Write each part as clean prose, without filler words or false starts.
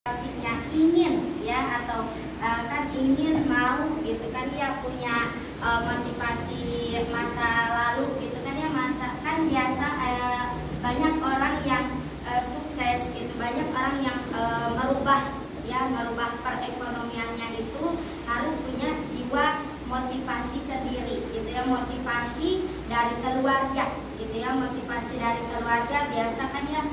motivasinya ingin ya, atau kan ingin mau gitu kan ya, punya motivasi masa lalu gitu kan ya, masa kan biasa banyak orang yang sukses gitu, banyak orang yang merubah perekonomiannya itu harus punya jiwa motivasi sendiri gitu ya, motivasi dari keluarga gitu ya, motivasi dari keluarga. Biasa kan ya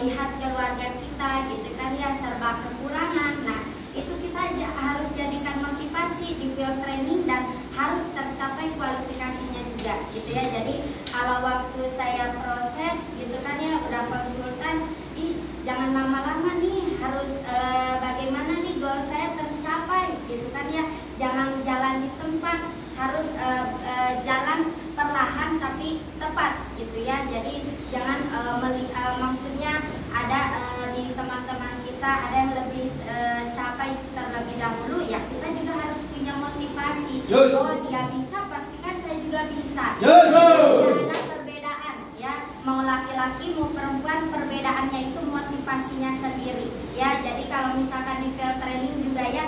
lihat keluarga kita gitu kan ya serba kekurangan. Nah itu kita harus jadikan motivasi di field training dan harus tercapai kualifikasinya juga gitu ya. Jadi kalau waktu saya proses gitu kan ya udah konsultan, jangan lama-lama nih, harus bagaimana nih goal saya tercapai gitu kan ya, jangan jalan di tempat, harus jalan perlahan tapi tepat gitu ya. Jadi jangan maksudnya ada di teman-teman kita ada yang lebih capai terlebih dahulu ya, kita juga harus punya motivasi. Oh dia bisa, pastikan saya juga bisa. Tidak ada perbedaan ya, mau laki-laki mau perempuan, perbedaannya itu motivasinya sendiri ya. Jadi kalau misalkan di field training juga ya,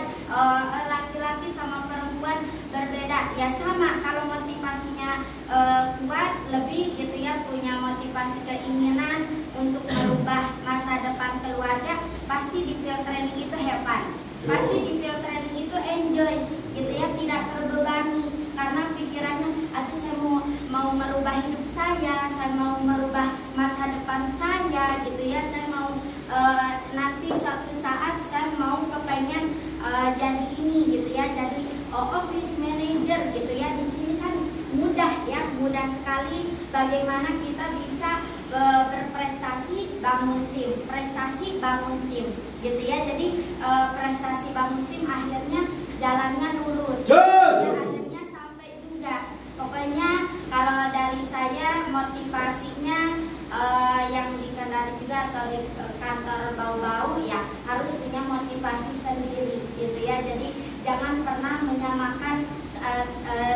laki-laki sama perempuan berbeda ya, sama kalau motivasinya kuat lebih gitu ya, punya motivasi keinginan untuk merubah masa depan keluarga, pasti di field training itu have fun, pasti di field training itu enjoy gitu ya, tidak terbebani karena pikirannya aduh saya mau merubah hidup saya mau merubah masa depan saya gitu ya, saya mau nanti suatu saat saya mau kepengen jadi ini gitu ya, jadi office manager gitu ya. Di sini kan mudah ya, mudah sekali bagaimana kita bisa berprestasi bangun tim, prestasi bangun tim gitu ya. Jadi prestasi bangun tim akhirnya jalannya lurus, akhirnya sampai juga. Pokoknya kalau dari saya motivasinya yang di Kendari juga atau di kantor bau-bau ya harus punya motivasi sendiri gitu ya. Jadi jangan pernah menyamakan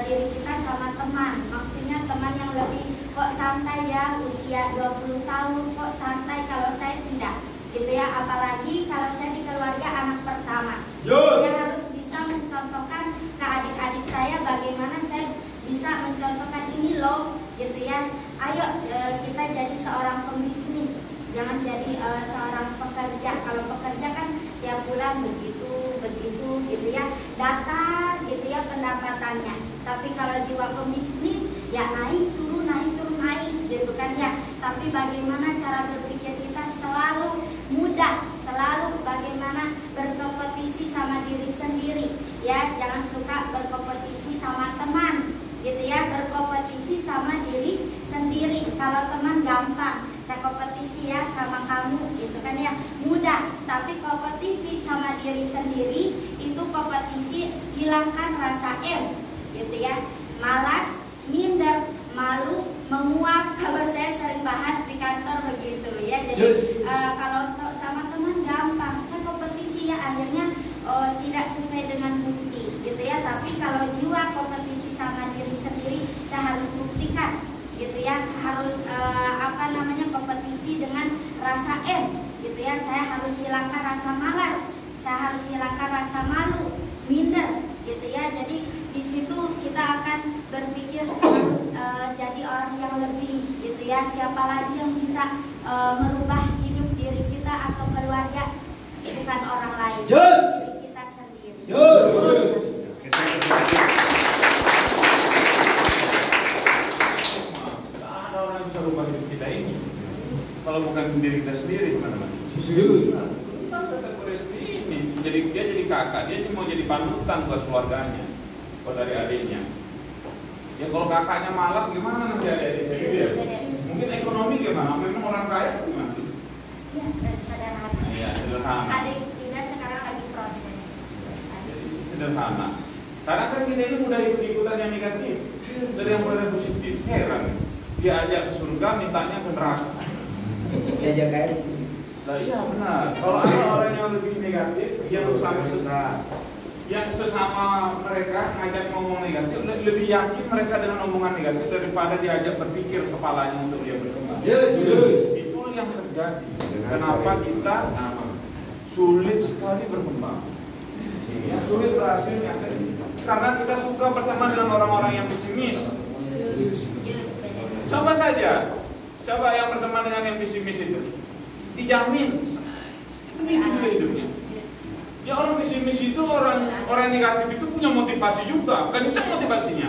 diri kita sama teman, maksudnya teman yang lebih kok santai ya, usia 20 tahun kok santai, kalau saya tidak gitu ya. Apalagi kalau saya di keluarga anak pertama, saya harus bisa mencontohkan ke adik-adik saya bagaimana saya bisa mencontohkan ini loh gitu ya. Ayo kita jadi seorang pembisnis, jangan jadi seorang pekerja. Kalau pekerja kan tiap bulan begitu gitu ya, datar gitu ya pendapatannya. Tapi kalau jiwa pembisnis ya naik turun gitu kan ya. Tapi bagaimana cara berpikir kita selalu mudah, selalu bagaimana berkompetisi sama diri sendiri ya, jangan suka berkompetisi sama teman gitu ya, berkompetisi sama diri sendiri. Kalau teman gampang, saya kompetisi ya sama kamu gitu kan ya, mudah. Tapi kompetisi sama diri sendiri itu kompetisi, hilangkan rasa gitu ya, malas, minder, malu, menguap. Kalau saya sering bahas di kantor begitu ya. Jadi kalau sama teman gampang, saya kompetisi ya akhirnya tidak sesuai dengan bukti gitu ya. Tapi kalau jiwa kompetisi sama diri sendiri, saya harus buktikan gitu ya, harus kompetisi dengan rasa gitu ya. Saya harus hilangkan rasa malas, saya harus hilangkan rasa malu, minder gitu ya. Jadi di situ kita akan berpikir harus jadi orang yang lebih gitu ya. Siapa lagi yang bisa merubah hidup diri kita atau keluarga, bukan orang lain, diri kita sendiri. Bisa rubah hidup kita ini kalau bukan diri kita sendiri, teman-teman. Jadi dia jadi kakak, dia mau jadi panutan buat keluarganya, buat adik-adiknya. Ya kalau kakaknya malas gimana nanti adik-adik saya dia? Mungkin ekonomi gimana? Memang orang kaya gimana? Ya sederhana. Iya sederhana. Adik juga sekarang lagi proses. Jadi sederhana. Karena kan kita ini mudah ikut-ikutan yang negatif, dari yang mulai positif. Heran. Dia ajak ke surga, mintanya ke neraka. Diajak kayak Nah iya benar. Kalau ada orang yang lebih negatif, yang sesama mereka ngajak ngomong negatif, lebih yakin mereka dengan omongan negatif daripada diajak berpikir kepalanya untuk dia berkembang. Itu yang terjadi. Kenapa kita sulit sekali berkembang. Ya, sulit berhasilnya karena kita suka berteman dengan orang-orang yang pesimis. Coba saja, coba yang berteman dengan yang pesimis itu, dijamin begitu juga hidupnya. Ya orang pesimis itu, orang negatif itu punya motivasi juga, kencang motivasinya.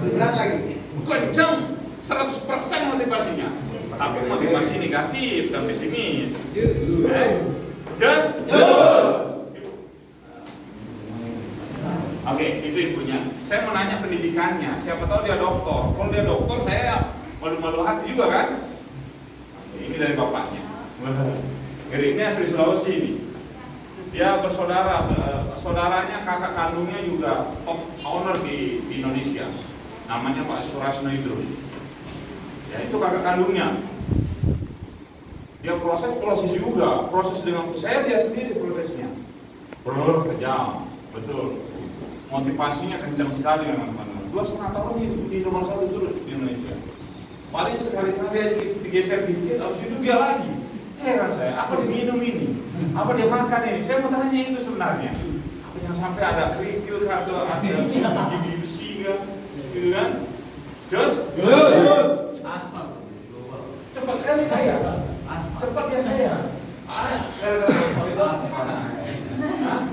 Berat lagi. Kencang, 100% motivasinya. Tapi motivasi negatif dan pesimis. Just. Oke, itu ibunya. Saya mau nanya pendidikannya. Siapa tahu dia dokter. Kalau dia dokter, saya malu-malu hati juga kan? Oke, ini dari bapaknya. Ini asli Sulawesi ini. Dia bersaudara, saudaranya kakak kandungnya juga top owner di Indonesia. Namanya Pak Surasno Idrus. Ya itu kakak kandungnya. Dia proses juga, proses dengan saya dia sendiri prosesnya. Kejam, betul. Motivasinya kencang sekali memang teman-teman. 2,5 tahun di nomor 1 terus di Indonesia. Paling sekali-kali digeser dikit, abis itu dia lagi. Heran saya, apa dia minum ini? Apa dia makan ini? Saya mau tanya itu sebenarnya. Apa yang sampai ada kerikil atau ada gigi besi gitu kan? Just. Cepat sekali kaya. Cepat dia kaya. Gara-gara itu mana?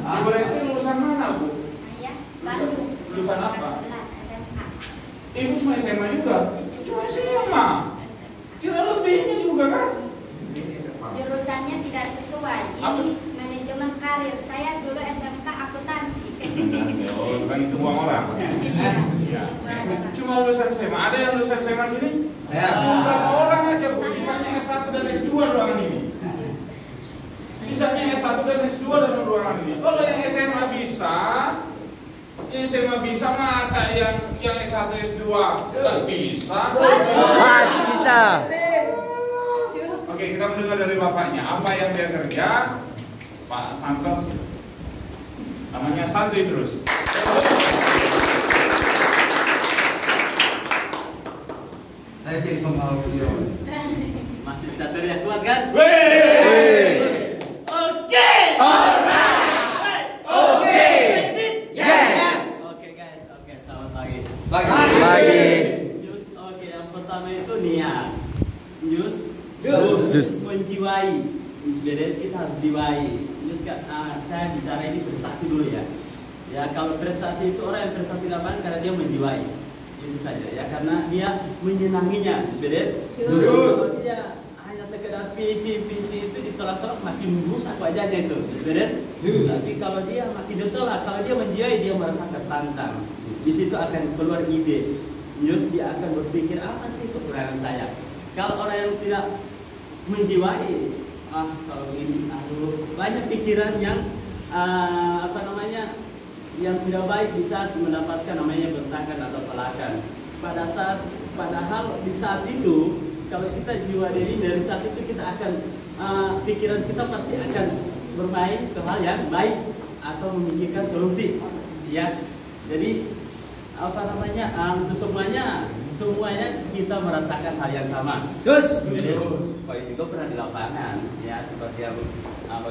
Ibu Resti lulusan mana, Bu? Bandung. Lulusan apa? SMK. Ibu cuma SMA juga? Cuma SMA? Tidak lebihnya juga kan? Jurusannya tidak sesuai. Ini manajemen karir. Saya dulu SMK akuntansi. Oh, bukan itu uang orang. Ya. Cuma lulusan SMA. Ada yang lulusan SMA sini? Cuma berapa orang aja, Bu? Sisanya S1 dan S2 ruangan ini. Sisanya S1 dan S2 dalam ruangan ini. Kalau yang SMA bisa, masa yang S1 S2 nggak bisa? Pasti bisa. Oke, kita mendengar dari bapaknya apa yang dia kerja. Pak Santo, namanya Santuy terus. Saya jadi pengawal beliau. Masih bisa teriak kuat kan? Oke. Pagi. Jus, oke, yang pertama itu niat. Jus. Menjiwai. Sebenarnya kita harus jiwai. Jus saya bicara ini prestasi dulu ya. Ya kalau prestasi itu orang yang prestasi lapangan karena dia menjiwai. Itu saja ya, karena dia menyenanginya. Sebenarnya. Kalau dia hanya sekedar PC itu ditolak-tolak makin rusak wajahnya itu. Sebenarnya. Tapi kalau dia makin ditolak, kalau dia menjiwai dia merasa tertantang. Di situ akan keluar ide. Terus dia akan berpikir apa sih kekurangan saya. Kalau orang yang tidak menjiwai, kalau ini, banyak pikiran yang yang tidak baik di saat mendapatkan namanya bentakan atau tolakan. Padahal di saat itu, kalau kita jiwa dari saat itu kita akan pikiran kita pasti akan bermain ke hal yang baik atau memikirkan solusi. Ya, jadi untuk semuanya kita merasakan hal yang sama. Jadi Pak juga pernah di lapangan, ya seperti yang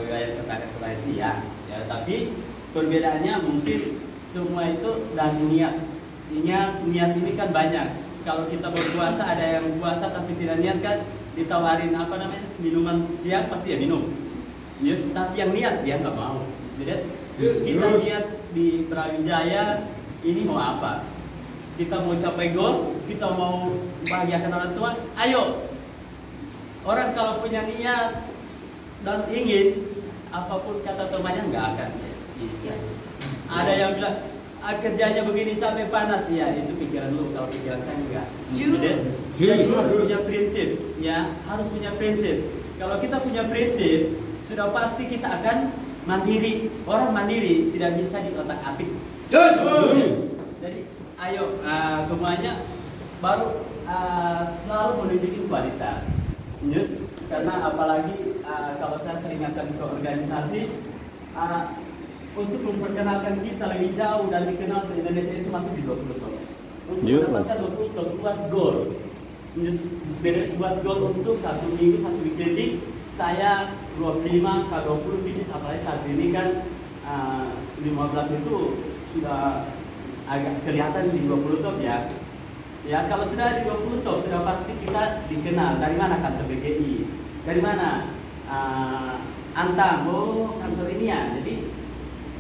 yang katakan dia. Ya, tapi perbedaannya mungkin semua itu dari niat. Niat ini kan banyak. Kalau kita berpuasa ada yang puasa tapi tidak niat kan ditawarin minuman siang pasti ya minum. Yes, tapi yang niat dia nggak mau. Sudah kita niat di Brawijaya. Ini mau apa? Kita mau capai goal, kita mau bahagiakan orang tua. Ayo, orang kalau punya niat dan ingin, apapun kata temannya nggak akan bisa. Ada yang bilang kerjanya begini capek panas, ya itu pikiran lu. Kalau pikiran saya enggak. Jadi harus punya prinsip, ya harus punya prinsip. Kalau kita punya prinsip, sudah pasti kita akan mandiri. Orang mandiri tidak bisa diotak-atik. Jadi ayo semuanya baru selalu menunjukkan kualitas. Karena apalagi kalau saya sering akan ke organisasi untuk memperkenalkan kita lebih jauh dan dikenal se-Indonesia itu masuk di 20 gol. Untuk mendapatkan 20 gol buat gol. Buat gol untuk 1 minggu 1 weekend saya 25 ke 20 bisnis, apalagi saat ini kan 15 itu sudah agak kelihatan di 20 top ya. Ya kalau sudah di 20 top sudah pasti kita dikenal. Dari mana kantor BGI? Dari mana? Antam, oh kantor ini ya. Jadi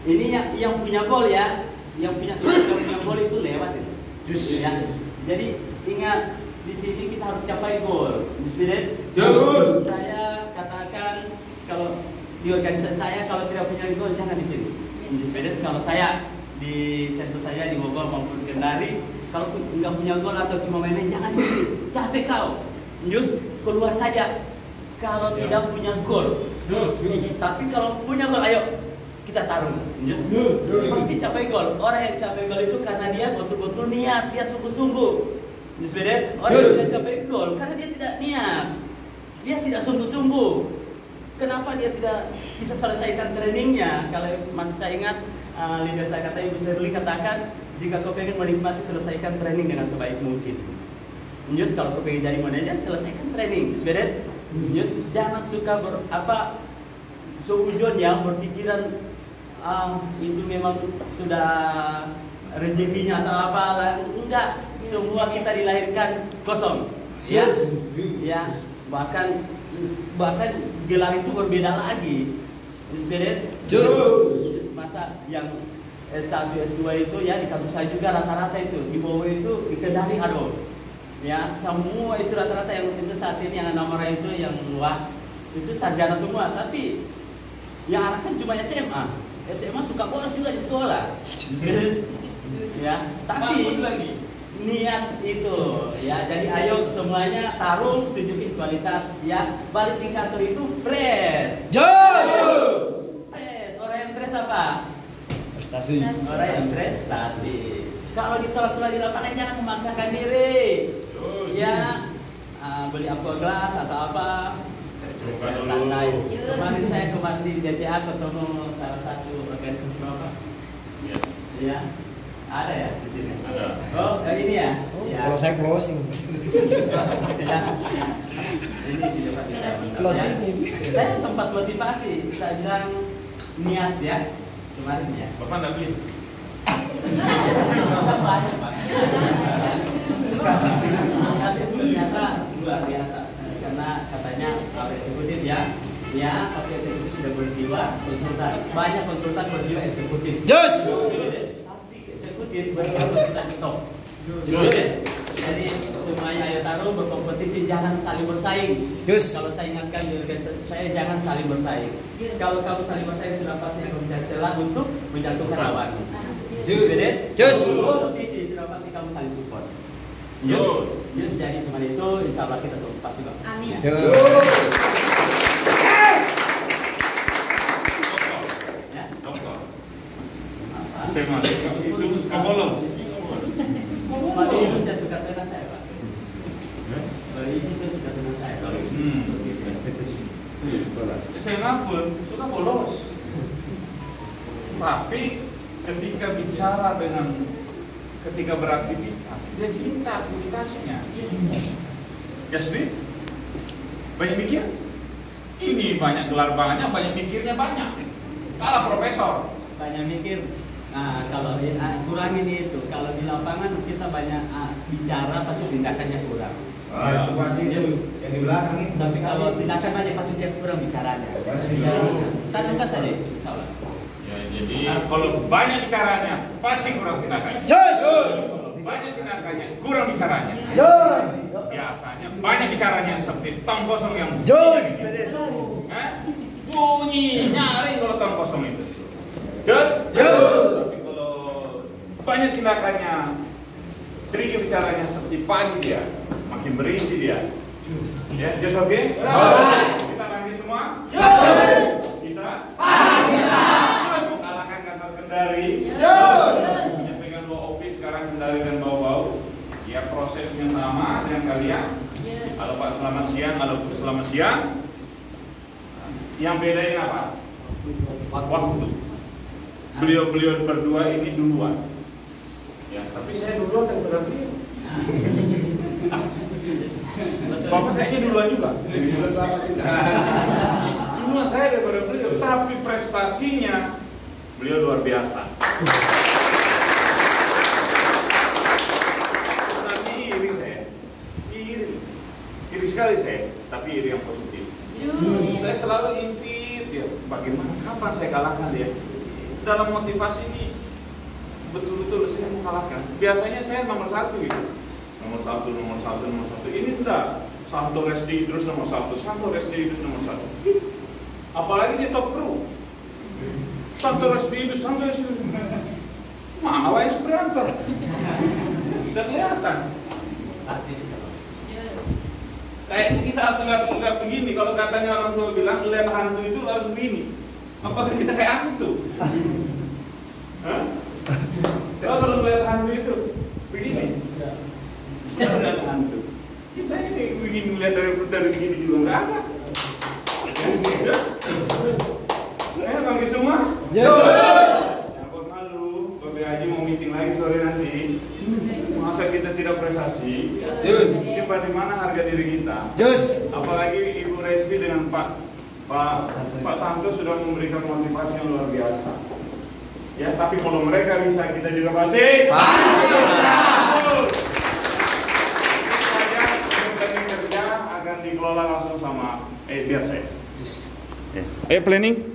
ini yang punya gol ya, yang punya gol itu lewat itu. Ya. Jadi ingat di sini kita harus capai gol. Bismillah. Saya katakan kalau di organisasi saya kalau tidak punya gol jangan di sini. Bismillah. Kalau saya di sentuh saya di Bogor maupun Kendari, kalau nggak punya gol atau cuma main-main jangan di sini. Capek kau. Just keluar saja. Kalau tidak punya gol. Tapi kalau punya gol, ayo kita tarung. Just pasti capai gol. Orang yang capai gol itu karena dia betul-betul niat, dia sungguh-sungguh. Orang yang tidak capai gol karena dia tidak niat, dia tidak sungguh-sungguh. Kenapa dia tidak bisa selesaikan trainingnya? Kalau masih saya ingat leader saya kata Ibu Sherly katakan, jika kau pengen menikmati selesaikan training dengan sebaik mungkin. Just kalau kau pengen jadi manajer selesaikan training. Just jangan suka seujon yang berpikiran itu memang sudah rezekinya atau apa. Enggak, semua kita dilahirkan kosong. Ya, ya bahkan gelar itu berbeda lagi. Masa yang S1, S2 itu ya di kampus saya juga rata-rata itu di bawah itu di Kendari aduh. Ya, semua itu rata-rata yang itu saat ini yang nomor itu yang wah itu sarjana semua, tapi yang arahkan cuma SMA. SMA suka bolos juga di sekolah. Ya, tapi lagi niat itu ya. Jadi ayo semuanya tarung, tunjukin kualitas ya. Balik di kantor itu press. Press, orang yang press apa? Prestasi. Orang yang prestasi. Kalau ditolak-tolak di lapangan jangan memaksakan diri. Ya, beli aquaglass atau apa? Santai. Kemarin saya di DCA ketemu salah satu organisasi apa? Ya, ada ya di sini. Ada. Oh, kayak ini ya? Ya. Kalau saya closing. Ya. Ini di depan kita. Closing. Saya sempat motivasi, saya bilang niat ya kemarin ya. Bapak nggak beli? Banyak Pak. Tapi ternyata luar biasa karena katanya kalau eksekutif ya kalau eksekutif sudah berjiwa konsultan, banyak konsultan berjiwa eksekutif. Tapi eksekutif berjiwa konsultan top. Jadi semuanya ayo taruh berkompetisi, jangan saling bersaing. Kalau saya ingatkan di organisasi saya jangan saling bersaing. Kalau kamu saling bersaing sudah pasti akan mencari celah untuk menjatuhkan lawan. Kompetisi sudah pasti kamu saling support. Jadi teman itu insya Allah kita semua pasti kok. Amin. Ya. Saya mau itu suka bolos. Pak Ibu saya suka tenan saya Pak. Pak Ibu saya suka tenan saya. SMA pun suka bolos. Tapi ketika beraktivitas dia cinta aktivitasnya. Jasmine banyak mikir. Ini banyak gelar banyak mikirnya banyak. Kalah profesor. Banyak mikir. Nah, kalau kurangin itu. Kalau di lapangan kita banyak bicara pasti tindakannya kurang. Itu pasti itu yang di belakang itu. Tapi kalau tindakan banyak pasti dia kurang bicaranya. Tanamkan saja, insya Allah. Ya, jadi kalau banyak bicaranya pasti kurang tindakannya. Banyak tindakannya kurang bicaranya. Biasanya banyak bicaranya seperti tong kosong yang bunyi nyaring kalau tong kosong itu. Tapi kalau banyak tindakannya, sedikit bicaranya seperti padi dia, makin berisi dia. Ya, just oke? Kita nanti semua? Bisa? Bisa! Terus mengalahkan kantor Kendari. Yang pegang dua office sekarang Kendari dan bau-bau. Ya prosesnya sama dengan kalian. Kalau Pak selamat siang, kalau Bu selamat siang. Yang bedain apa? Waktu. Beliau berdua ini duluan. Ya, tapi saya duluan daripada beliau. Bapak kayaknya duluan juga. muat saya daripada beliau, tapi prestasinya beliau luar biasa. Tapi iri saya, iri sekali saya, tapi iri yang positif. Saya selalu impit dia, bagaimana kapan saya kalahkan dia. Dalam motivasi ini betul-betul saya mau kalahkan. Biasanya saya nomor 1 gitu, nomor satu. Ini enggak, Santo Resti Idrus nomor 1, Santo Resti Idrus nomor 1. Apalagi di top crew, Santo Resti Idrus, Santo Resti Idrus. Mana wae sprinter? Udah kelihatan. Pasti bisa. Kayaknya kita harus lihat begini. Kalau katanya orang tua bilang lihat hantu itu harus begini. Apakah kita kayak hantu? Hah? Kalau lihat hantu itu begini. Kita lihat hantu. Kita ini begini lihat dari begini juga nggak ada. Bagi semua. Jangan malu. Bapak Haji mau meeting lagi sore nanti. Masa kita tidak prestasi? Coba di mana harga diri kita? Apalagi Ibu Resti dengan Pak Santo sudah memberikan motivasi yang luar biasa. Ya, tapi kalau mereka bisa, kita juga pasti bisa. Kerja akan dikelola langsung sama biar saya. Ayo planning.